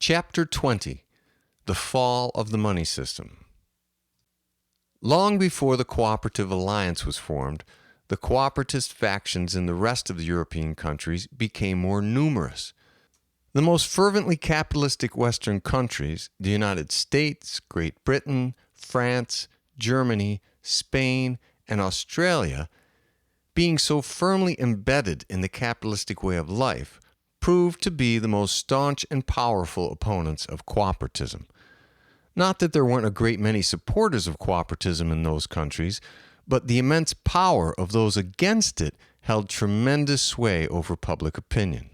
Chapter 20: The Fall of the Money System. Long before the Cooperative Alliance was formed, the cooperatist factions in the rest of the European countries became more numerous. The most fervently capitalistic Western countries, the United States, Great Britain, France, Germany, Spain, and Australia, being so firmly embedded in the capitalistic way of life, proved to be the most staunch and powerful opponents of cooperatism. Not that there weren't a great many supporters of cooperatism in those countries, but the immense power of those against it held tremendous sway over public opinion.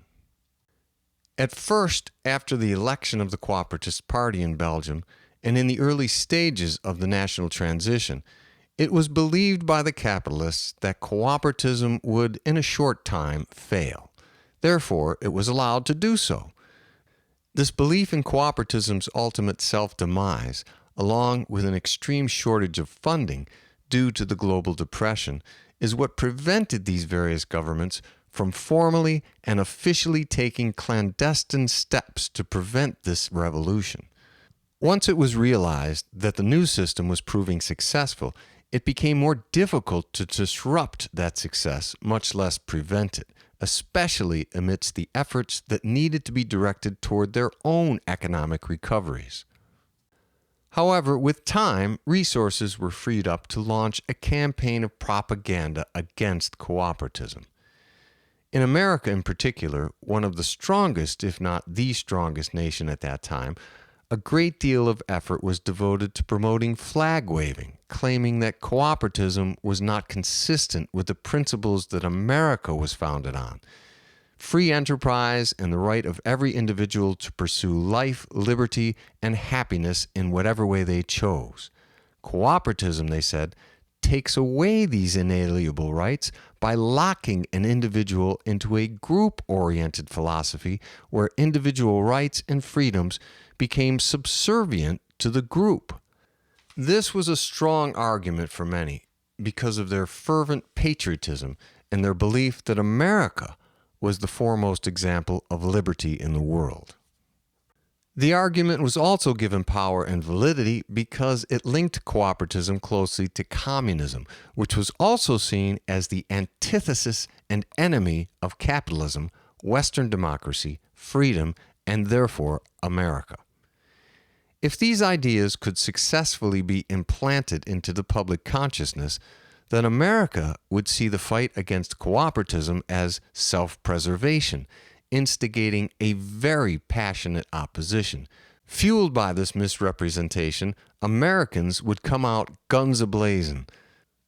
At first, after the election of the Cooperative Party in Belgium, and in the early stages of the national transition, it was believed by the capitalists that cooperatism would, in a short time, fail. Therefore, it was allowed to do so. This belief in cooperatism's ultimate self-demise, along with an extreme shortage of funding due to the global depression, is what prevented these various governments from formally and officially taking clandestine steps to prevent this revolution. Once it was realized that the new system was proving successful, it became more difficult to disrupt that success, much less prevent it, especially amidst the efforts that needed to be directed toward their own economic recoveries. However, with time, resources were freed up to launch a campaign of propaganda against cooperatism. In America in particular, one of the strongest, if not the strongest nation at that time, a great deal of effort was devoted to promoting flag waving, claiming that cooperatism was not consistent with the principles that America was founded on: free enterprise and the right of every individual to pursue life, liberty, and happiness in whatever way they chose. Cooperatism, they said, takes away these inalienable rights by locking an individual into a group-oriented philosophy where individual rights and freedoms became subservient to the group. This was a strong argument for many because of their fervent patriotism and their belief that America was the foremost example of liberty in the world. The argument was also given power and validity because it linked cooperatism closely to communism, which was also seen as the antithesis and enemy of capitalism, Western democracy, freedom, and therefore America. If these ideas could successfully be implanted into the public consciousness, then America would see the fight against cooperatism as self-preservation, instigating a very passionate opposition. Fueled by this misrepresentation, Americans would come out guns a-blazing.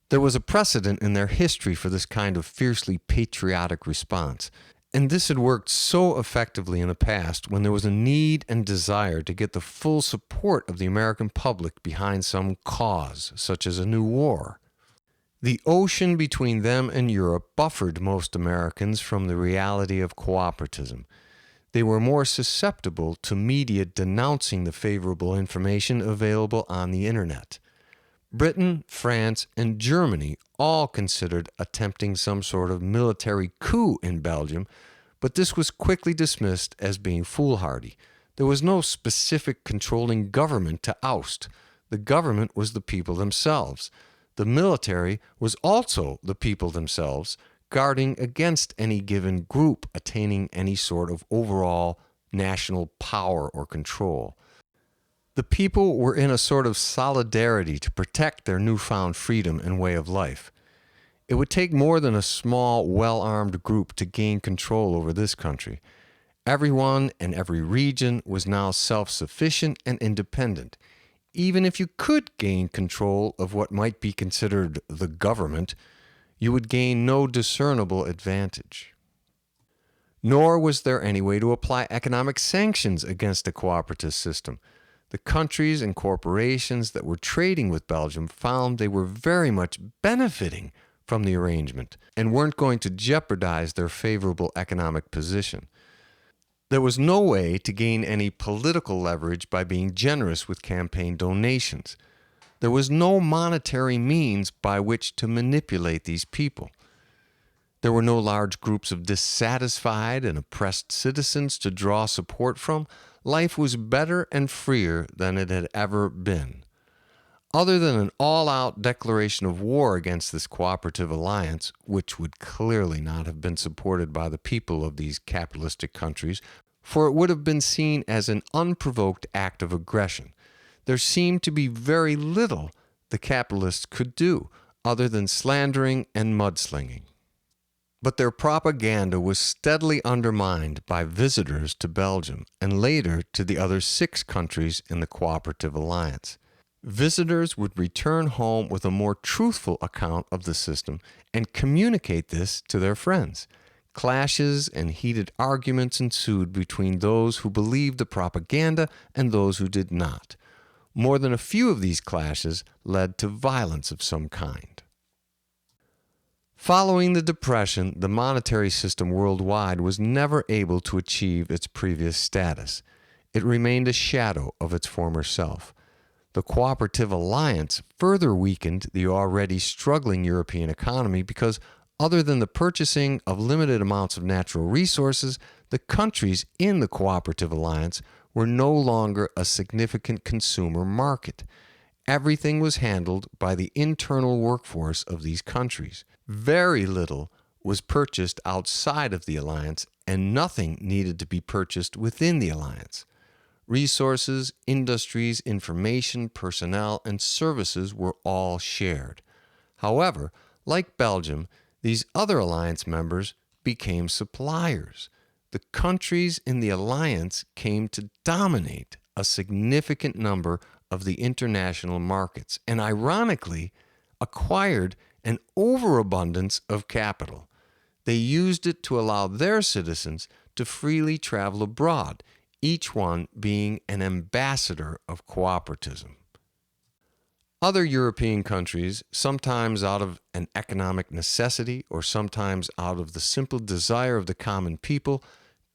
There was a precedent in their history for this kind of fiercely patriotic response, and this had worked so effectively in the past when there was a need and desire to get the full support of the American public behind some cause, such as a new war. The ocean between them and Europe buffered most Americans from the reality of cooperatism. They were more susceptible to media denouncing the favorable information available on the internet. Britain, France, and Germany all considered attempting some sort of military coup in Belgium, but this was quickly dismissed as being foolhardy. There was no specific controlling government to oust. The government was the people themselves. The military was also the people themselves, guarding against any given group attaining any sort of overall national power or control. The people were in a sort of solidarity to protect their newfound freedom and way of life. It would take more than a small, well-armed group to gain control over this country. Everyone and every region was now self-sufficient and independent. Even if you could gain control of what might be considered the government, you would gain no discernible advantage. Nor was there any way to apply economic sanctions against a cooperative system. The countries and corporations that were trading with Belgium found they were very much benefiting from the arrangement and weren't going to jeopardize their favorable economic position. There was no way to gain any political leverage by being generous with campaign donations. There was no monetary means by which to manipulate these people. There were no large groups of dissatisfied and oppressed citizens to draw support from. Life was better and freer than it had ever been. Other than an all-out declaration of war against this cooperative alliance, which would clearly not have been supported by the people of these capitalistic countries, for it would have been seen as an unprovoked act of aggression, there seemed to be very little the capitalists could do other than slandering and mudslinging. But their propaganda was steadily undermined by visitors to Belgium and later to the other 6 countries in the cooperative alliance. Visitors would return home with a more truthful account of the system and communicate this to their friends. Clashes and heated arguments ensued between those who believed the propaganda and those who did not. More than a few of these clashes led to violence of some kind. Following the Depression, the monetary system worldwide was never able to achieve its previous status. It remained a shadow of its former self. The cooperative alliance further weakened the already struggling European economy because, other than the purchasing of limited amounts of natural resources, the countries in the cooperative alliance were no longer a significant consumer market. Everything was handled by the internal workforce of these countries. Very little was purchased outside of the alliance, and nothing needed to be purchased within the alliance. Resources, industries, information, personnel, and services were all shared. However, like Belgium, these other alliance members became suppliers. The countries in the alliance came to dominate a significant number of the international markets and, ironically, acquired an overabundance of capital. They used it to allow their citizens to freely travel abroad, each one being an ambassador of cooperatism. Other European countries, sometimes out of an economic necessity or sometimes out of the simple desire of the common people,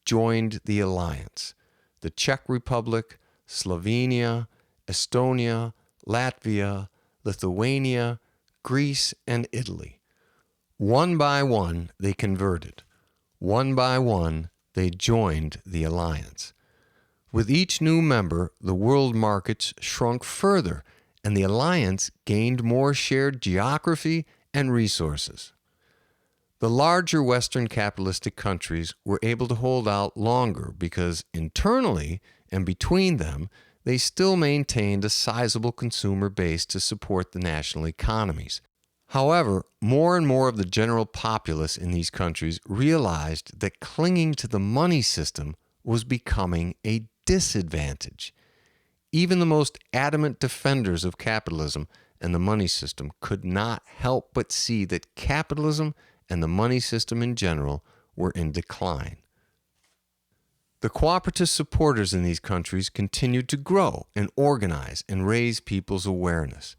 joined the alliance. The Czech Republic, Slovenia, Estonia, Latvia, Lithuania, Greece, and Italy. One by one, they converted. One by one, they joined the alliance. With each new member, the world markets shrunk further, and the alliance gained more shared geography and resources. The larger Western capitalistic countries were able to hold out longer because internally and between them, they still maintained a sizable consumer base to support the national economies. However, more and more of the general populace in these countries realized that clinging to the money system was becoming a disadvantage. Even the most adamant defenders of capitalism and the money system could not help but see that capitalism and the money system in general were in decline. The cooperative supporters in these countries continued to grow and organize and raise people's awareness.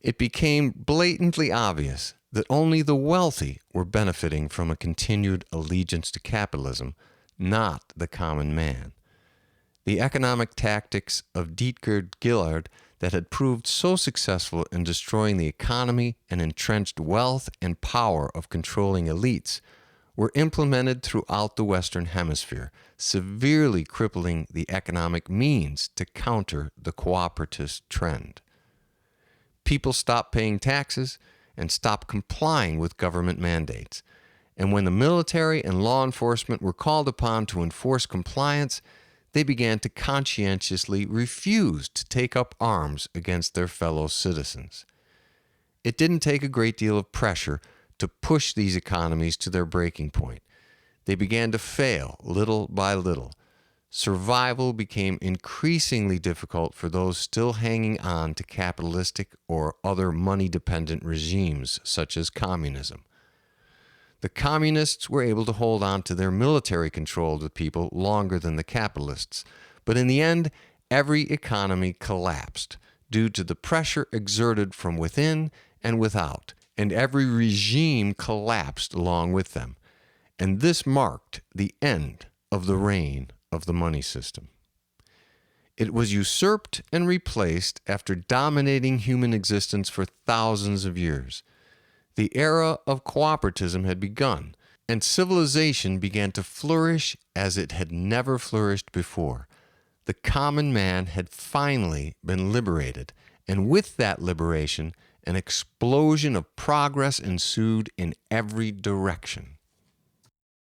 It became blatantly obvious that only the wealthy were benefiting from a continued allegiance to capitalism, not the common man. The economic tactics of Dietger Gillard that had proved so successful in destroying the economy and entrenched wealth and power of controlling elites were implemented throughout the Western Hemisphere, severely crippling the economic means to counter the cooperative trend. People stopped paying taxes and stopped complying with government mandates. And when the military and law enforcement were called upon to enforce compliance, they began to conscientiously refuse to take up arms against their fellow citizens. It didn't take a great deal of pressure to push these economies to their breaking point. They began to fail little by little. Survival became increasingly difficult for those still hanging on to capitalistic or other money-dependent regimes, such as communism. The communists were able to hold on to their military control of the people longer than the capitalists, but in the end, every economy collapsed due to the pressure exerted from within and without, and every regime collapsed along with them. And this marked the end of the reign of the money system. It was usurped and replaced after dominating human existence for thousands of years. The era of cooperatism had begun, and civilization began to flourish as it had never flourished before. The common man had finally been liberated, and with that liberation, an explosion of progress ensued in every direction.